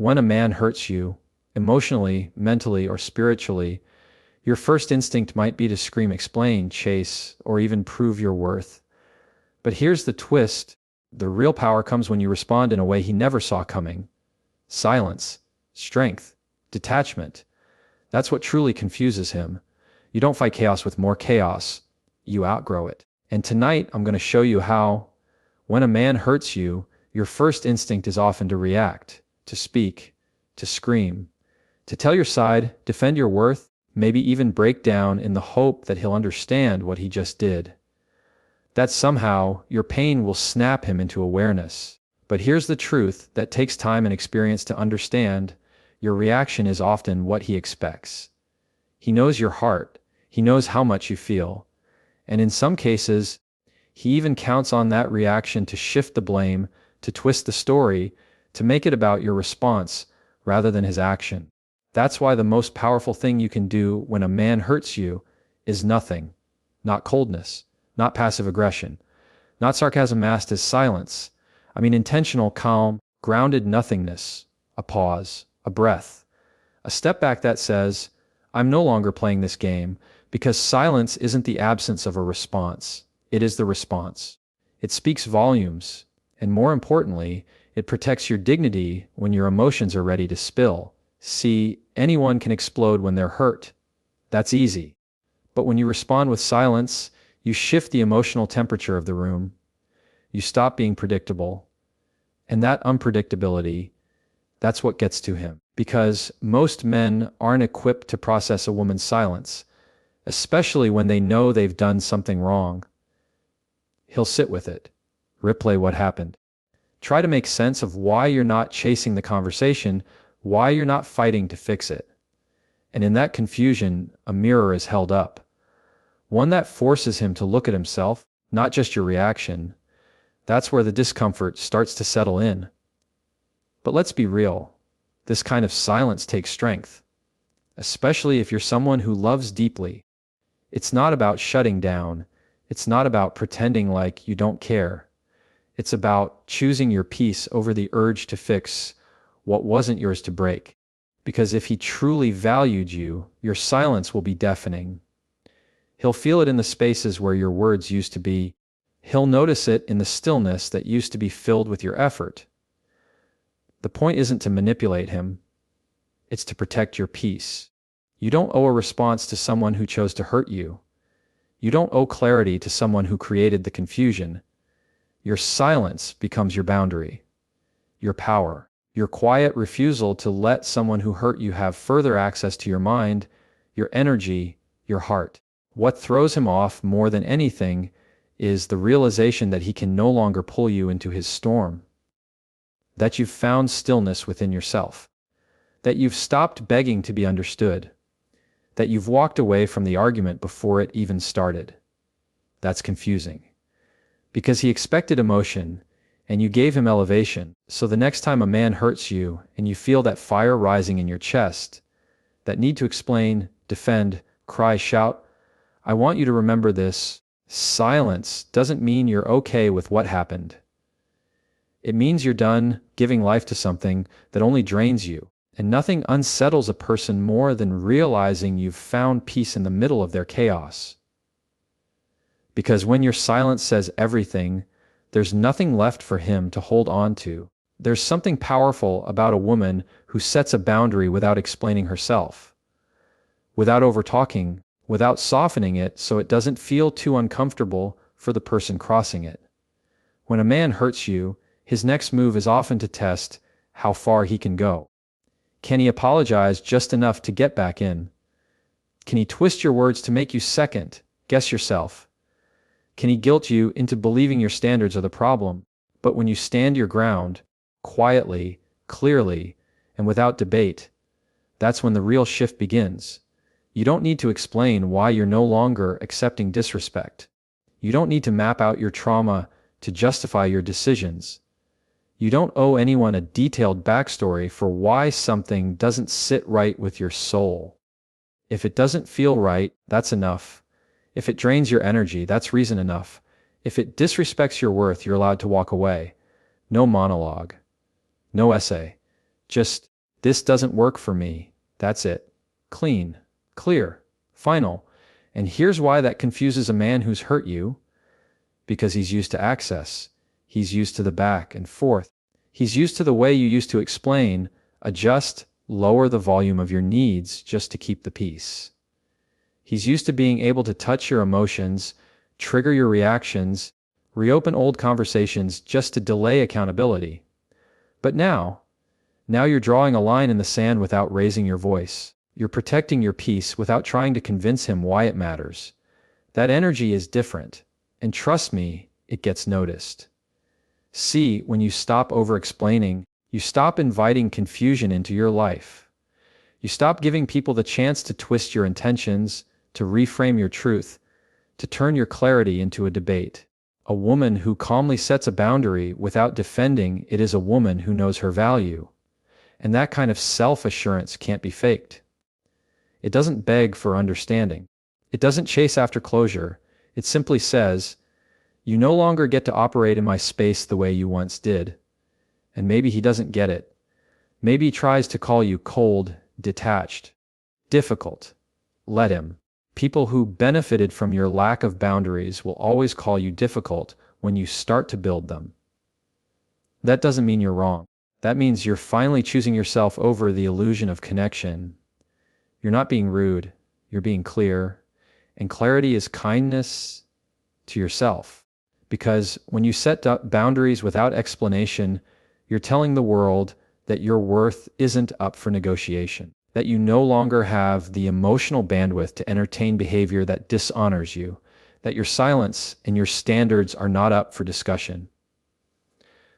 When a man hurts you, emotionally, mentally, or spiritually, your first instinct might be to scream, explain, chase, or even prove your worth. But here's the twist. The real power comes when you respond in a way he never saw coming. Silence, strength, detachment. That's what truly confuses him. You don't fight chaos with more chaos. You outgrow it. And tonight, I'm going to show you how, when a man hurts you, your first instinct is often to react, to speak, to scream, to tell your side, defend your worth, maybe even break down in the hope that he'll understand what he just did. That somehow your pain will snap him into awareness. But here's the truth that takes time and experience to understand. Your reaction is often what he expects. He knows your heart. He knows how much you feel. And in some cases, he even counts on that reaction to shift the blame, to twist the story, to make it about your response rather than his action. That's why the most powerful thing you can do when a man hurts you is nothing. Not coldness, not passive aggression, not sarcasm masked as silence. I mean intentional, calm, grounded nothingness, a pause, a breath, a step back that says, I'm no longer playing this game, because silence isn't the absence of a response. It is the response. It speaks volumes, and more importantly, it protects your dignity when your emotions are ready to spill. See, anyone can explode when they're hurt. That's easy. But when you respond with silence, you shift the emotional temperature of the room. You stop being predictable. And that unpredictability, that's what gets to him. Because most men aren't equipped to process a woman's silence, especially when they know they've done something wrong. He'll sit with it, replay what happened. Try to make sense of why you're not chasing the conversation, why you're not fighting to fix it. And in that confusion, a mirror is held up. One that forces him to look at himself, not just your reaction. That's where the discomfort starts to settle in. But let's be real. This kind of silence takes strength, especially if you're someone who loves deeply. It's not about shutting down. It's not about pretending like you don't care. It's about choosing your peace over the urge to fix what wasn't yours to break. Because if he truly valued you, your silence will be deafening. He'll feel it in the spaces where your words used to be. He'll notice it in the stillness that used to be filled with your effort. The point isn't to manipulate him. It's to protect your peace. You don't owe a response to someone who chose to hurt you. You don't owe clarity to someone who created the confusion. Your silence becomes your boundary, your power, your quiet refusal to let someone who hurt you have further access to your mind, your energy, your heart. What throws him off more than anything is the realization that he can no longer pull you into his storm. That you've found stillness within yourself. That you've stopped begging to be understood. That you've walked away from the argument before it even started. That's confusing. Because he expected emotion, and you gave him elevation. So the next time a man hurts you, and you feel that fire rising in your chest, that need to explain, defend, cry, shout, I want you to remember this. Silence doesn't mean you're okay with what happened. It means you're done giving life to something that only drains you. And nothing unsettles a person more than realizing you've found peace in the middle of their chaos. Because when your silence says everything, there's nothing left for him to hold on to. There's something powerful about a woman who sets a boundary without explaining herself, without overtalking, without softening it so it doesn't feel too uncomfortable for the person crossing it. When a man hurts you, his next move is often to test how far he can go. Can he apologize just enough to get back in? Can he twist your words to make you second, guess yourself? Can he guilt you into believing your standards are the problem? But when you stand your ground, quietly, clearly, and without debate, that's when the real shift begins. You don't need to explain why you're no longer accepting disrespect. You don't need to map out your trauma to justify your decisions. You don't owe anyone a detailed backstory for why something doesn't sit right with your soul. If it doesn't feel right, that's enough. If it drains your energy, that's reason enough. If it disrespects your worth, you're allowed to walk away. No monologue. No essay. Just This doesn't work for me. That's it. Clean, clear, final. And here's why that confuses a man who's hurt you. Because he's used to access. He's used to the back and forth. He's used to the way you used to explain, adjust, lower the volume of your needs just to keep the peace. He's used to being able to touch your emotions, trigger your reactions, reopen old conversations just to delay accountability. But now you're drawing a line in the sand without raising your voice. You're protecting your peace without trying to convince him why it matters. That energy is different. And trust me, it gets noticed. See, when you stop over-explaining, you stop inviting confusion into your life. You stop giving people the chance to twist your intentions, to reframe your truth, to turn your clarity into a debate. A woman who calmly sets a boundary without defending it is a woman who knows her value. And that kind of self-assurance can't be faked. It doesn't beg for understanding. It doesn't chase after closure. It simply says, you no longer get to operate in my space the way you once did. And maybe he doesn't get it. Maybe he tries to call you cold, detached, difficult. Let him. People who benefited from your lack of boundaries will always call you difficult when you start to build them. That doesn't mean you're wrong. That means you're finally choosing yourself over the illusion of connection. You're not being rude. You're being clear. And clarity is kindness to yourself. Because when you set boundaries without explanation, you're telling the world that your worth isn't up for negotiation, that you no longer have the emotional bandwidth to entertain behavior that dishonors you, that your silence and your standards are not up for discussion.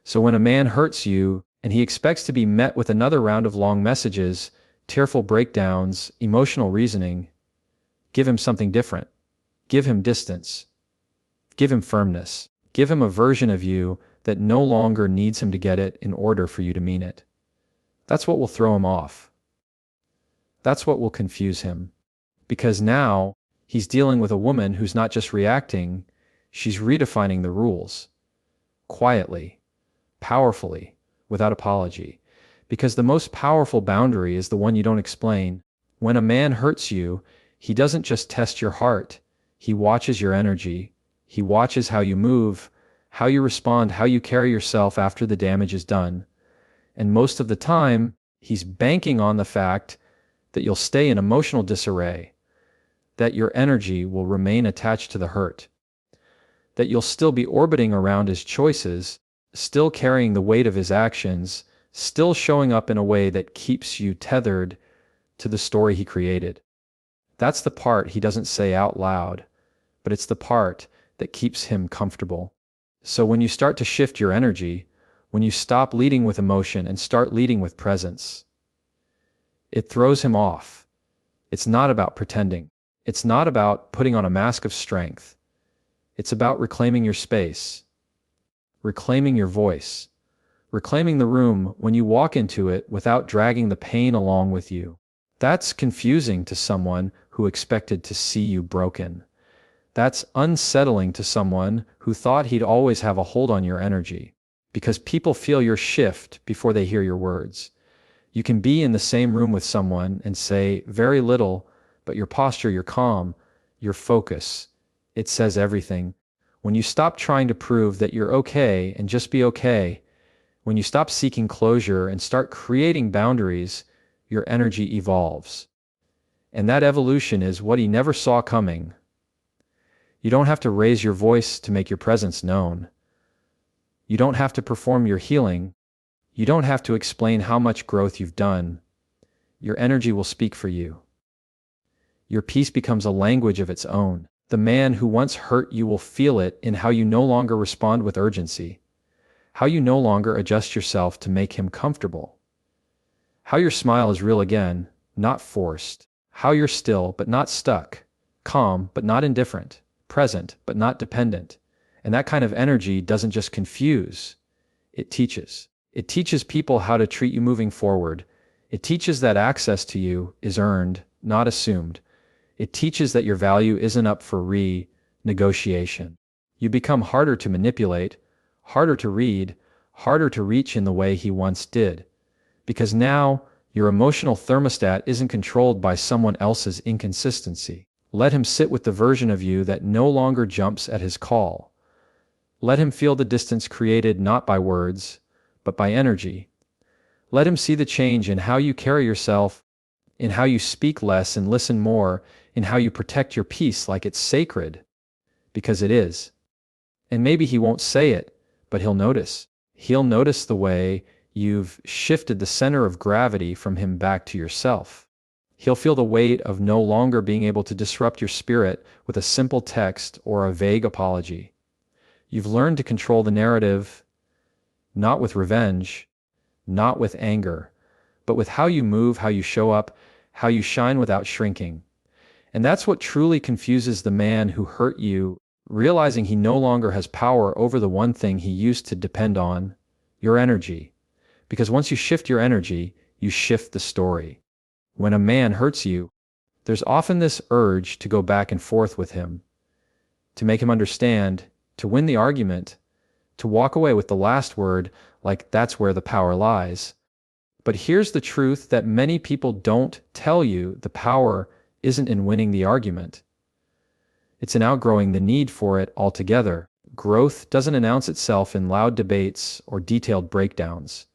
So when a man hurts you and he expects to be met with another round of long messages, tearful breakdowns, emotional reasoning, give him something different. Give him distance. Give him firmness. Give him a version of you that no longer needs him to get it in order for you to mean it. That's what will throw him off. That's what will confuse him. Because now he's dealing with a woman who's not just reacting, she's redefining the rules. Quietly, powerfully, without apology. Because the most powerful boundary is the one you don't explain. When a man hurts you, he doesn't just test your heart. He watches your energy. He watches how you move, how you respond, how you carry yourself after the damage is done. And most of the time, he's banking on the fact that you'll stay in emotional disarray, that your energy will remain attached to the hurt, that you'll still be orbiting around his choices, still carrying the weight of his actions, still showing up in a way that keeps you tethered to the story he created. That's the part he doesn't say out loud, but it's the part that keeps him comfortable. So when you start to shift your energy, when you stop leading with emotion and start leading with presence, it throws him off. It's not about pretending. It's not about putting on a mask of strength. It's about reclaiming your space, reclaiming your voice, reclaiming the room when you walk into it without dragging the pain along with you. That's confusing to someone who expected to see you broken. That's unsettling to someone who thought he'd always have a hold on your energy. Because people feel your shift before they hear your words. You can be in the same room with someone and say very little, but your posture, your calm, your focus, it says everything. When you stop trying to prove that you're okay and just be okay, when you stop seeking closure and start creating boundaries, your energy evolves. And that evolution is what he never saw coming. You don't have to raise your voice to make your presence known. You don't have to perform your healing. You don't have to explain how much growth you've done. Your energy will speak for you. Your peace becomes a language of its own. The man who once hurt you will feel it in how you no longer respond with urgency, how you no longer adjust yourself to make him comfortable, how your smile is real again, not forced, how you're still but not stuck, calm but not indifferent, present but not dependent. And that kind of energy doesn't just confuse, it teaches. It teaches people how to treat you moving forward. It teaches that access to you is earned, not assumed. It teaches that your value isn't up for re-negotiation. You become harder to manipulate, harder to read, harder to reach in the way he once did. Because now Your emotional thermostat isn't controlled by someone else's inconsistency. Let him sit with the version of you that no longer jumps at his call. Let him feel the distance created not by words, but by energy. Let him see the change in how you carry yourself, in how you speak less and listen more, in how you protect your peace like it's sacred, because it is. And maybe he won't say it, but he'll notice. He'll notice the way you've shifted the center of gravity from him back to yourself. He'll feel the weight of no longer being able to disrupt your spirit with a simple text or a vague apology. You've learned to control the narrative, not with revenge, not with anger, but with how you move, how you show up, how you shine without shrinking. And that's what truly confuses the man who hurt you, realizing he no longer has power over the one thing he used to depend on, your energy. Because once you shift your energy, you shift the story. When a man hurts you, there's often this urge to go back and forth with him, to make him understand, to win the argument, to walk away with the last word like that's where the power lies. But here's the truth that many people don't tell you: the power isn't in winning the argument. It's in outgrowing the need for it altogether. Growth doesn't announce itself in loud debates or detailed breakdowns.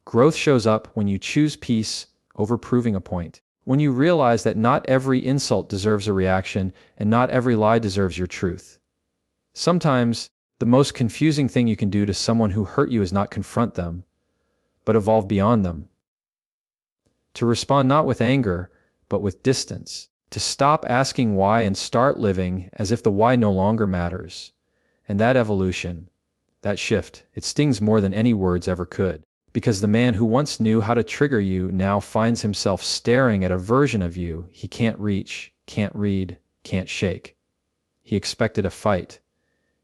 Growth shows up when you choose peace over proving a point. When you realize that not every insult deserves a reaction and not every lie deserves your truth. Sometimes, the most confusing thing you can do to someone who hurt you is not confront them, but evolve beyond them. To respond not with anger, but with distance. To stop asking why and start living as if the why no longer matters. And that evolution, that shift, it stings more than any words ever could. Because the man who once knew how to trigger you now finds himself staring at a version of you he can't reach, can't read, can't shake. He expected a fight.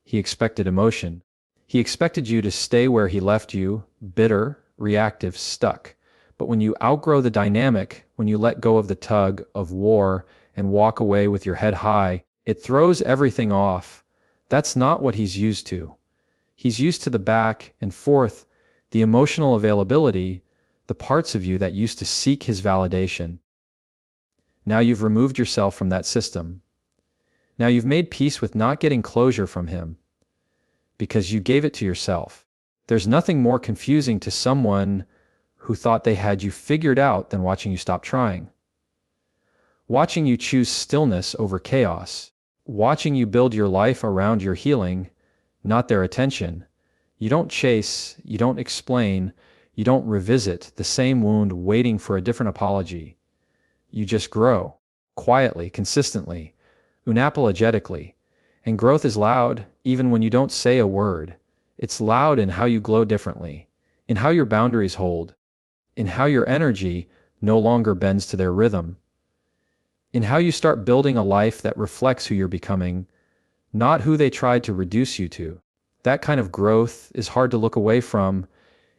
He expected emotion. He expected you to stay where he left you, bitter, reactive, stuck. But when you outgrow the dynamic, when you let go of the tug of war and walk away with your head high, it throws everything off. That's not what he's used to. He's used to the back and forth, the emotional availability, the parts of you that used to seek his validation. Now you've removed yourself from that system. Now you've made peace with not getting closure from him, because you gave it to yourself. There's nothing more confusing to someone who thought they had you figured out than watching you stop trying. Watching you choose stillness over chaos. Watching you build your life around your healing, not their attention. You don't chase, you don't explain, you don't revisit the same wound waiting for a different apology. You just grow, quietly, consistently, unapologetically. And growth is loud, even when you don't say a word. It's loud in how you glow differently, in how your boundaries hold, in how your energy no longer bends to their rhythm, in how you start building a life that reflects who you're becoming, not who they tried to reduce you to. That kind of growth is hard to look away from,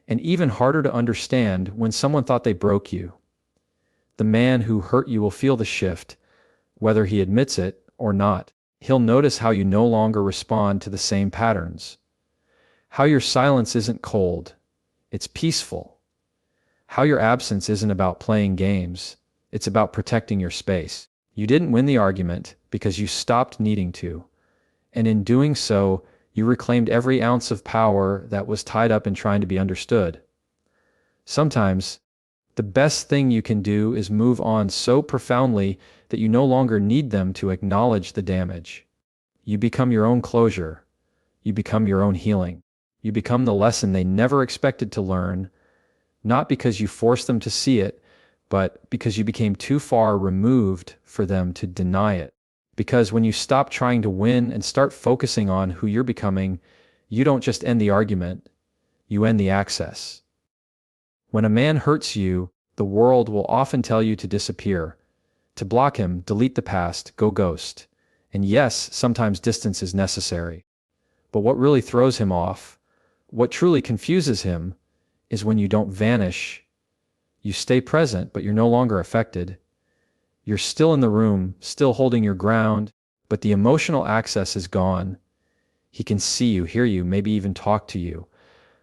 and even harder to understand when someone thought they broke you. The man who hurt you will feel the shift, whether he admits it or not. He'll notice how you no longer respond to the same patterns. How your silence isn't cold, it's peaceful. How your absence isn't about playing games, it's about protecting your space. You didn't win the argument because you stopped needing to, and in doing so, you reclaimed every ounce of power that was tied up in trying to be understood. Sometimes, the best thing you can do is move on so profoundly that you no longer need them to acknowledge the damage. You become your own closure. You become your own healing. You become the lesson they never expected to learn, not because you forced them to see it, but because you became too far removed for them to deny it. Because when you stop trying to win and start focusing on who you're becoming, you don't just end the argument, you end the access. When a man hurts you, the world will often tell you to disappear, to block him, delete the past, go ghost. And yes, sometimes distance is necessary. But what really throws him off, what truly confuses him, is when you don't vanish. You stay present, but you're no longer affected. You're still in the room, still holding your ground, but the emotional access is gone. He can see you, hear you, maybe even talk to you,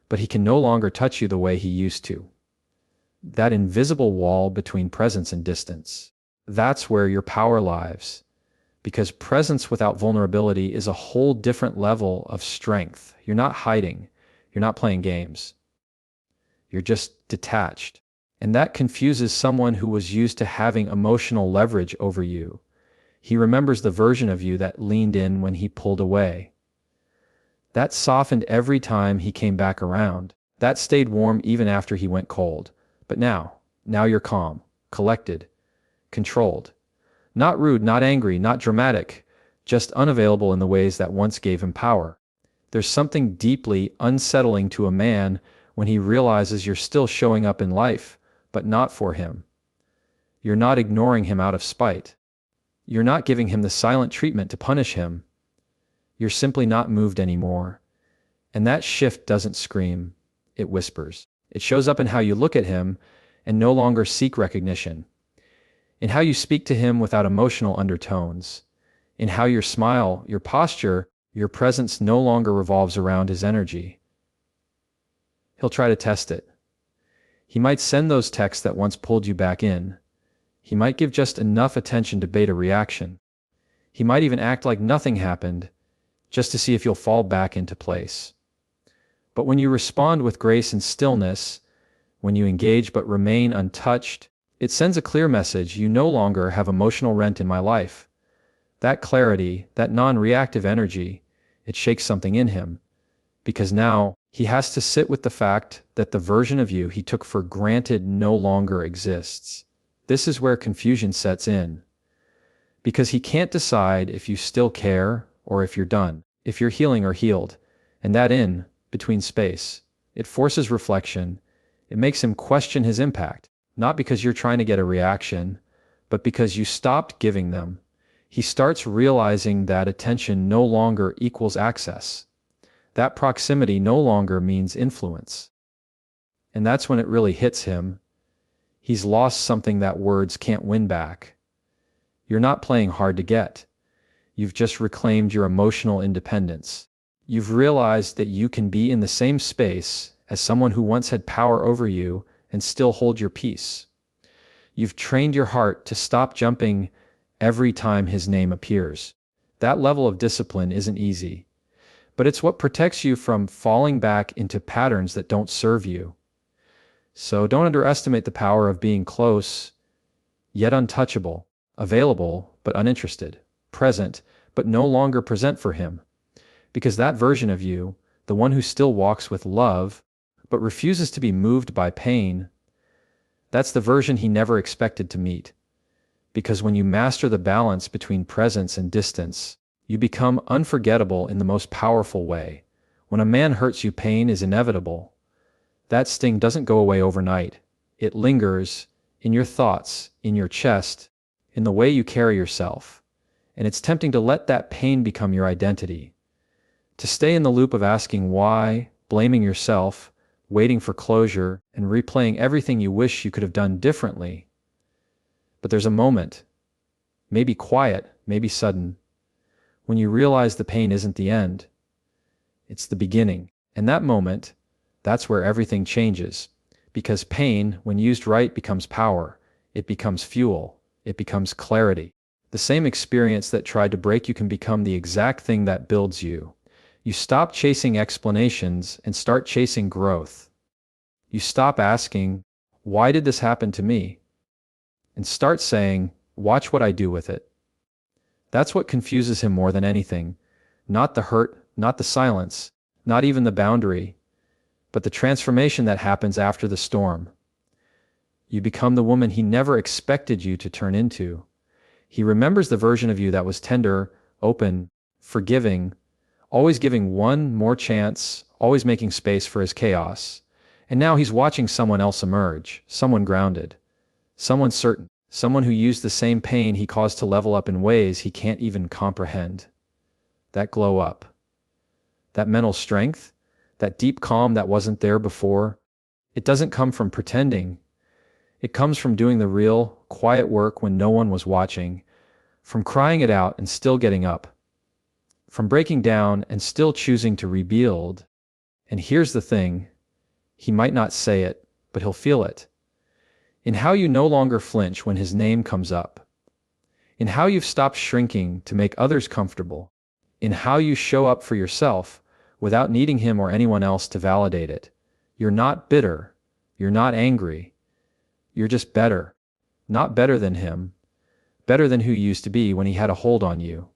but he can no longer touch you the way he used to. that invisible wall between presence and distance. That's where your power lies, because presence without vulnerability is a whole different level of strength. You're not hiding, you're not playing games, you're just detached. And that confuses someone who was used to having emotional leverage over you. He remembers the version of you that leaned in when he pulled away. That softened every time he came back around. That stayed warm even after he went cold. But now you're calm, collected, controlled. Not rude, not angry, not dramatic, just unavailable in the ways that once gave him power. There's something deeply unsettling to a man when he realizes you're still showing up in life, but not for him. You're not ignoring him out of spite. You're not giving him the silent treatment to punish him. You're simply not moved anymore. And that shift doesn't scream, it whispers. It shows up in how you look at him and no longer seek recognition, in how you speak to him without emotional undertones, in how your smile, your posture, your presence no longer revolves around his energy. He'll try to test it. He might send those texts that once pulled you back in. He might give just enough attention to bait a reaction. He might even act like nothing happened, just to see if you'll fall back into place. But when you respond with grace and stillness, when you engage but remain untouched, it sends a clear message: you no longer have emotional rent in my life. That clarity, that non-reactive energy, it shakes something in him, because now he has to sit with the fact that the version of you he took for granted no longer exists. This is where confusion sets in, because he can't decide if you still care or if you're done, if you're healing or healed. And that between space, it forces reflection. It makes him question his impact, not because you're trying to get a reaction, but because you stopped giving them. He starts realizing that attention no longer equals access. That proximity no longer means influence. And that's when it really hits him. He's lost something that words can't win back. You're not playing hard to get. You've just reclaimed your emotional independence. You've realized that you can be in the same space as someone who once had power over you and still hold your peace. You've trained your heart to stop jumping every time his name appears. That level of discipline isn't easy, but it's what protects you from falling back into patterns that don't serve you. So don't underestimate the power of being close, yet untouchable, available but uninterested, present but no longer present for him. Because that version of you, the one who still walks with love but refuses to be moved by pain, that's the version he never expected to meet. Because when you master the balance between presence and distance, you become unforgettable in the most powerful way. When a man hurts you, pain is inevitable. That sting doesn't go away overnight. It lingers in your thoughts, in your chest, in the way you carry yourself. And it's tempting to let that pain become your identity. To stay in the loop of asking why, blaming yourself, waiting for closure, and replaying everything you wish you could have done differently. But there's a moment, maybe quiet, maybe sudden, when you realize the pain isn't the end. It's the beginning. And that moment, that's where everything changes. Because pain, when used right, becomes power. It becomes fuel. It becomes clarity. The same experience that tried to break you can become the exact thing that builds you. You stop chasing explanations and start chasing growth. You stop asking, why did this happen to me? And start saying, watch what I do with it. That's what confuses him more than anything. Not the hurt, not the silence, not even the boundary, but the transformation that happens after the storm. You become the woman he never expected you to turn into. He remembers the version of you that was tender, open, forgiving, always giving one more chance, always making space for his chaos. And now he's watching someone else emerge, someone grounded, someone certain, someone who used the same pain he caused to level up in ways he can't even comprehend. That glow up, that mental strength, that deep calm that wasn't there before, it doesn't come from pretending. It comes from doing the real, quiet work when no one was watching, from crying it out and still getting up, from breaking down and still choosing to rebuild. And here's the thing, he might not say it, but he'll feel it. in how you no longer flinch when his name comes up, in how you've stopped shrinking to make others comfortable, in how you show up for yourself without needing him or anyone else to validate it. You're not bitter. You're not angry. You're just better. Not better than him, better than who you used to be when he had a hold on you.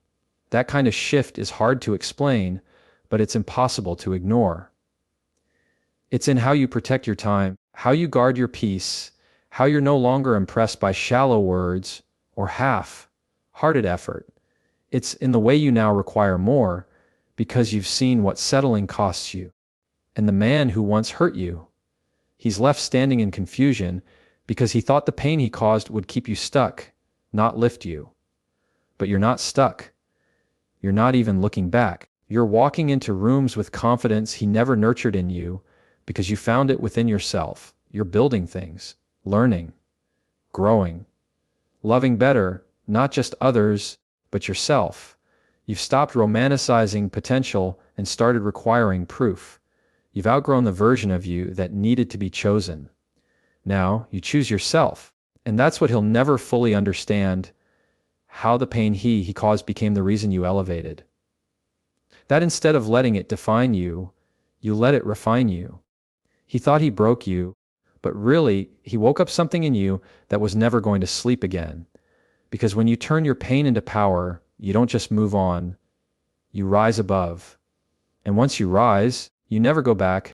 That kind of shift is hard to explain, but it's impossible to ignore. It's in how you protect your time, how you guard your peace, how you're no longer impressed by shallow words or half-hearted effort. It's in the way you now require more because you've seen what settling costs you. And the man who once hurt you, he's left standing in confusion because he thought the pain he caused would keep you stuck, not lift you. But you're not stuck. You're not even looking back. You're walking into rooms with confidence he never nurtured in you because you found it within yourself. You're building things, learning, growing, loving better, not just others, but yourself. You've stopped romanticizing potential and started requiring proof. You've outgrown the version of you that needed to be chosen. Now you choose yourself, and that's what he'll never fully understand, how the pain he caused became the reason you elevated. That instead of letting it define you, you let it refine you. He thought he broke you, but really he woke up something in you that was never going to sleep again. Because when you turn your pain into power, you don't just move on, you rise above. And once you rise, you never go back,